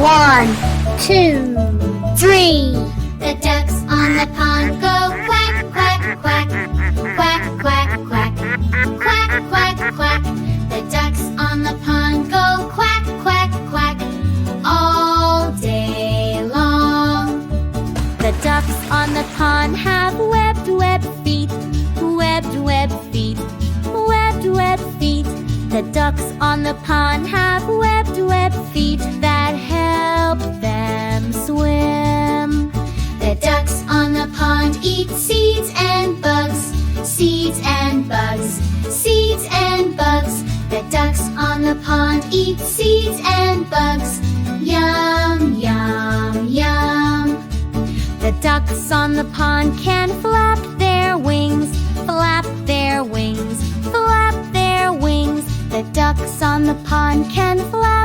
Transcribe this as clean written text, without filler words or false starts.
1, 2, 3. The ducks on the pond go quack, quack, quack. Quack, quack, quack. Quack, quack, quack. The ducks on the pond go quack, quack, quack. All day long. The ducks on the pond have webbed, webbed feet. Webbed, webbed feet. Webbed, webbed feet. The ducks on the pond have webbed, webbed feet that help them swim. The ducks on the pond eat seeds and bugs. Seeds and bugs. Seeds and bugs. The ducks on the pond eat seeds and bugs. Yum, yum, yum. The ducks on the pond can flap their wings. Flap their wings. Flap their wings. The ducks on the pond can flap